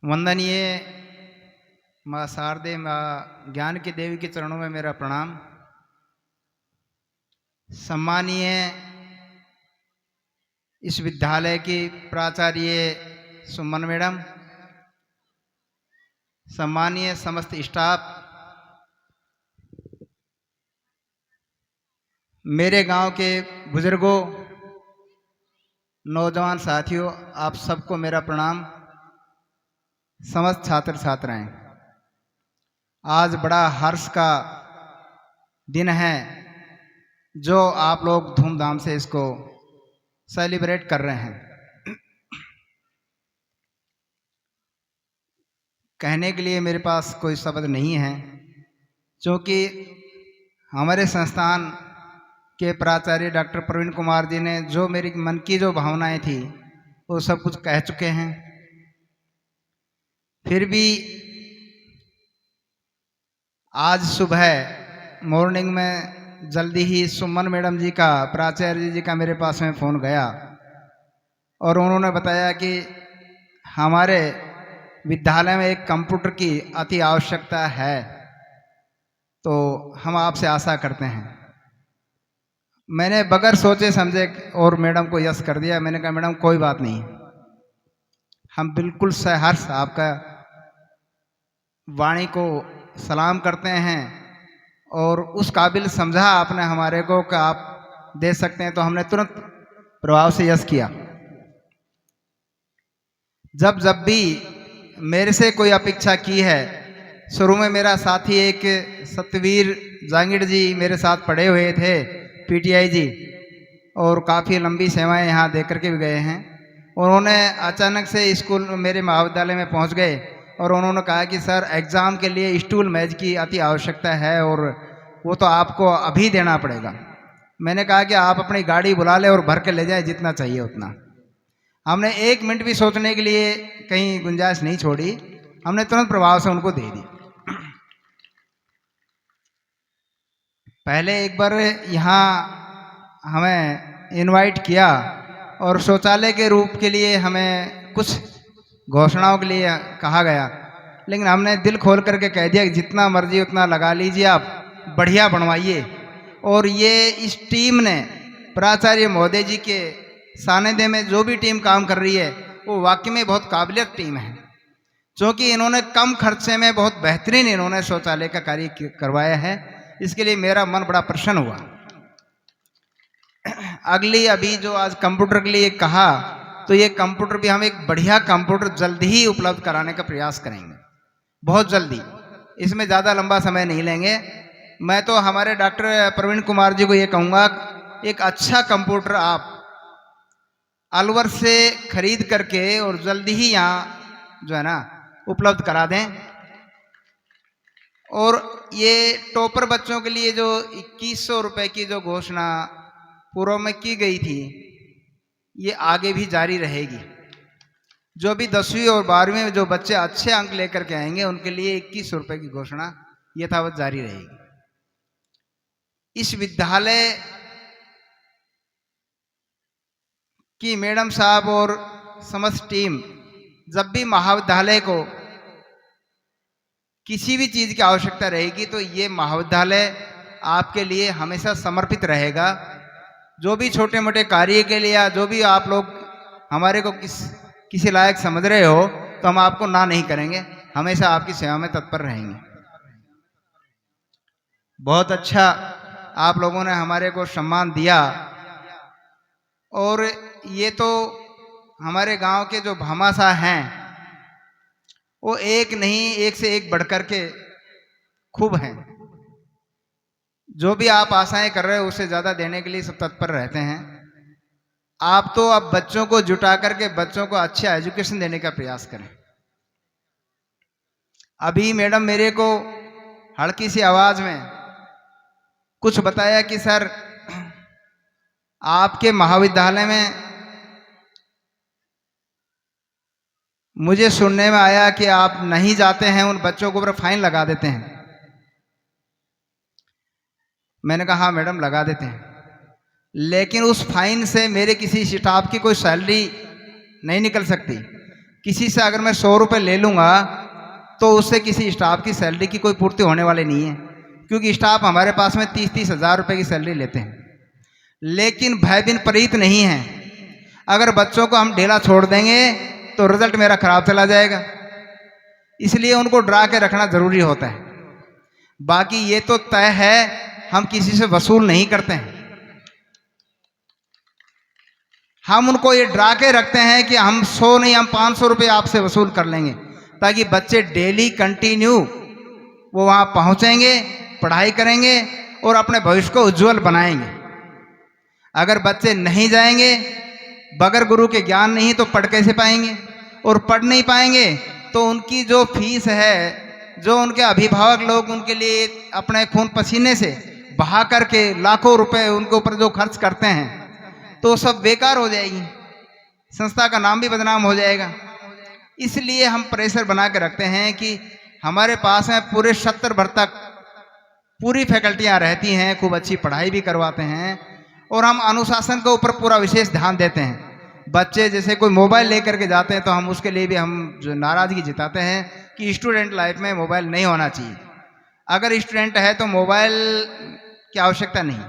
वंदनीय माँ शारदे माँ ज्ञान की देवी के चरणों में मेरा प्रणाम। सम्मानीय इस विद्यालय की प्राचार्य सुमन मैडम, सम्मानीय समस्त स्टाफ, मेरे गांव के बुजुर्गों, नौजवान साथियों, आप सबको मेरा प्रणाम। समस्त छात्र छात्राएं, आज बड़ा हर्ष का दिन है जो आप लोग धूमधाम से इसको सेलिब्रेट कर रहे हैं। कहने के लिए मेरे पास कोई शब्द नहीं है, क्योंकि हमारे संस्थान के प्राचार्य डॉक्टर प्रवीण कुमार जी ने जो मेरी मन की जो भावनाएं थी वो सब कुछ कह चुके हैं। फिर भी आज सुबह मॉर्निंग में जल्दी ही सुमन मैडम जी का, प्राचार्य जी का मेरे पास में फ़ोन गया और उन्होंने बताया कि हमारे विद्यालय में एक कंप्यूटर की अति आवश्यकता है, तो हम आपसे आशा करते हैं। मैंने बगैर सोचे समझे और मैडम को यस कर दिया। मैंने कहा मैडम कोई बात नहीं, हम बिल्कुल सहर्ष आपका वाणी को सलाम करते हैं और उस काबिल समझा आपने हमारे को कि आप दे सकते हैं, तो हमने तुरंत प्रभाव से यस किया। जब जब भी मेरे से कोई अपेक्षा की है, शुरू में मेरा साथी एक सतवीर जांगिड़ जी मेरे साथ पढ़े हुए थे, पीटीआई जी, और काफ़ी लंबी सेवाएं यहाँ दे करके भी गए हैं। उन्होंने अचानक से स्कूल मेरे महाविद्यालय में पहुँच गए और उन्होंने कहा कि सर एग्ज़ाम के लिए स्टूल मेज की अति आवश्यकता है और वो तो आपको अभी देना पड़ेगा। मैंने कहा कि आप अपनी गाड़ी बुला ले और भर के ले जाए, जितना चाहिए उतना। हमने एक मिनट भी सोचने के लिए कहीं गुंजाइश नहीं छोड़ी, हमने तुरंत प्रभाव से उनको दे दी। पहले एक बार यहाँ हमें इनवाइट किया और शौचालय के रूप के लिए हमें कुछ घोषणाओं के लिए कहा गया, लेकिन हमने दिल खोल करके कह दिया कि जितना मर्जी उतना लगा लीजिए, आप बढ़िया बनवाइए। और ये इस टीम ने, प्राचार्य महोदय जी के सानिध्य में जो भी टीम काम कर रही है वो वाकई में बहुत काबिलियत टीम है, क्योंकि इन्होंने कम खर्चे में बहुत बेहतरीन इन्होंने शौचालय का कार्य करवाया है। इसके लिए मेरा मन बड़ा प्रसन्न हुआ। अगली अभी जो आज कंप्यूटर के लिए कहा, तो ये कंप्यूटर भी हम एक बढ़िया कंप्यूटर जल्दी ही उपलब्ध कराने का प्रयास करेंगे, बहुत जल्दी। इसमें ज़्यादा लंबा समय नहीं लेंगे। मैं तो हमारे डॉक्टर प्रवीण कुमार जी को ये कहूँगा, एक अच्छा कंप्यूटर आप अलवर से खरीद करके और जल्दी ही यहाँ जो है ना उपलब्ध करा दें। और ये टॉपर बच्चों के लिए जो 2100 रुपये की जो घोषणा पूर्व में की गई थी, ये आगे भी जारी रहेगी। जो भी 10वीं और 12वीं में जो बच्चे अच्छे अंक लेकर के आएंगे उनके लिए 2100 रुपये की घोषणा यथावत जारी रहेगी। इस विद्यालय की मैडम साहब और समस्त टीम जब भी महाविद्यालय को किसी भी चीज़ की आवश्यकता रहेगी तो ये महाविद्यालय आपके लिए हमेशा समर्पित रहेगा। जो भी छोटे मोटे कार्य के लिए या जो भी आप लोग हमारे को किसी लायक समझ रहे हो, तो हम आपको ना नहीं करेंगे, हमेशा आपकी सेवा में तत्पर रहेंगे। बहुत अच्छा आप लोगों ने हमारे को सम्मान दिया। और ये तो हमारे गांव के जो भामाशाह हैं वो एक नहीं, एक से एक बढ़कर के खूब हैं। जो भी आप आशाएं कर रहे हो उससे ज़्यादा देने के लिए सब तत्पर रहते हैं। आप तो अब बच्चों को जुटा करके बच्चों को अच्छा एजुकेशन देने का प्रयास करें। अभी मैडम मेरे को हल्की सी आवाज़ में कुछ बताया कि सर आपके महाविद्यालय में मुझे सुनने में आया कि आप नहीं जाते हैं, उन बच्चों के ऊपर फाइन लगा देते हैं। मैंने कहा हाँ मैडम लगा देते हैं, लेकिन उस फाइन से मेरे किसी स्टाफ की कोई सैलरी नहीं निकल सकती। किसी से अगर मैं 100 रुपये ले लूँगा तो उससे किसी स्टाफ की सैलरी की कोई पूर्ति होने वाली नहीं है, क्योंकि स्टाफ हमारे पास में 30-30 हज़ार रुपये की सैलरी लेते हैं। लेकिन भय बिन परीत नहीं है। अगर बच्चों को हम ढीला छोड़ देंगे तो रिजल्ट मेरा खराब चला जाएगा, इसलिए उनको डरा के रखना ज़रूरी होता है। बाकी ये तो तय है, हम किसी से वसूल नहीं करते हैं। हम उनको ये डरा के रखते हैं कि हम 100 नहीं, हम 500 रुपये आपसे वसूल कर लेंगे, ताकि बच्चे डेली कंटिन्यू वो वहाँ पहुँचेंगे, पढ़ाई करेंगे और अपने भविष्य को उज्जवल बनाएंगे। अगर बच्चे नहीं जाएंगे, बगैर गुरु के ज्ञान नहीं तो पढ़ कैसे पाएंगे, और पढ़ नहीं पाएंगे तो उनकी जो फीस है, जो उनके अभिभावक लोग उनके लिए अपने खून पसीने से बहा करके लाखों रुपए उनके ऊपर जो खर्च करते हैं, तो सब बेकार हो जाएगी, संस्था का नाम भी बदनाम हो जाएगा। इसलिए हम प्रेशर बना के रखते हैं कि हमारे पास में पूरे 70 भर तक पूरी फैकल्टियाँ रहती हैं, खूब अच्छी पढ़ाई भी करवाते हैं, और हम अनुशासन के ऊपर पूरा विशेष ध्यान देते हैं। बच्चे जैसे कोई मोबाइल लेकर के जाते हैं तो हम उसके लिए भी हम जो नाराज़गी जताते हैं कि स्टूडेंट लाइफ में मोबाइल नहीं होना चाहिए। अगर स्टूडेंट है तो मोबाइल की आवश्यकता नहीं,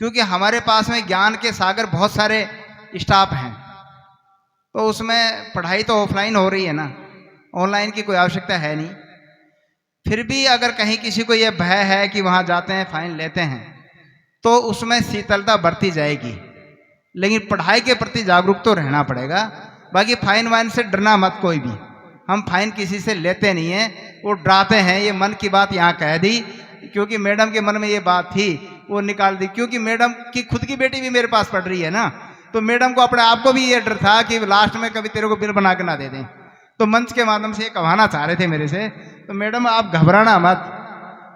क्योंकि हमारे पास में ज्ञान के सागर बहुत सारे स्टाफ हैं, तो उसमें पढ़ाई तो ऑफलाइन हो रही है ना, ऑनलाइन की कोई आवश्यकता है नहीं। फिर भी अगर कहीं किसी को ये भय है कि वहाँ जाते हैं फाइन लेते हैं, तो उसमें शीतलता बरती जाएगी, लेकिन पढ़ाई के प्रति जागरूक तो रहना पड़ेगा। बाकी फाइन वाइन से डरना मत कोई भी, हम फाइन किसी से लेते नहीं हैं, वो डराते हैं। ये मन की बात यहाँ कह दी, क्योंकि मैडम के मन में ये बात थी, वो निकाल दी, क्योंकि मैडम की खुद की बेटी भी मेरे पास पढ़ रही है ना, तो मैडम को अपने आप को भी ये डर था कि लास्ट में कभी तेरे को बिल बना के ना दे दें। तो मंच के माध्यम से ये कहवाना चाह रहे थे मेरे से, तो मैडम आप घबराना मत,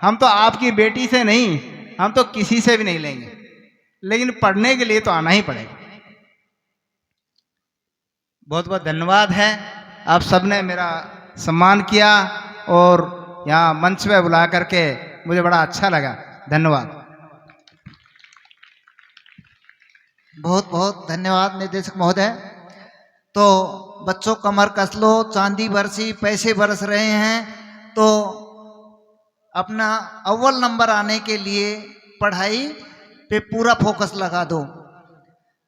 हम तो आपकी बेटी से नहीं, हम तो किसी से भी नहीं लेंगे, लेकिन पढ़ने के लिए तो आना ही पड़ेगा। बहुत बहुत धन्यवाद है, आप सबने मेरा सम्मान किया और यहाँ मंच पे बुला करके मुझे बड़ा अच्छा लगा। धन्यवाद। बहुत बहुत धन्यवाद निदेशक महोदय। तो बच्चों कमर कस लो, चांदी बरसी, पैसे बरस रहे हैं, तो अपना अव्वल नंबर आने के लिए पढ़ाई पे पूरा फोकस लगा दो।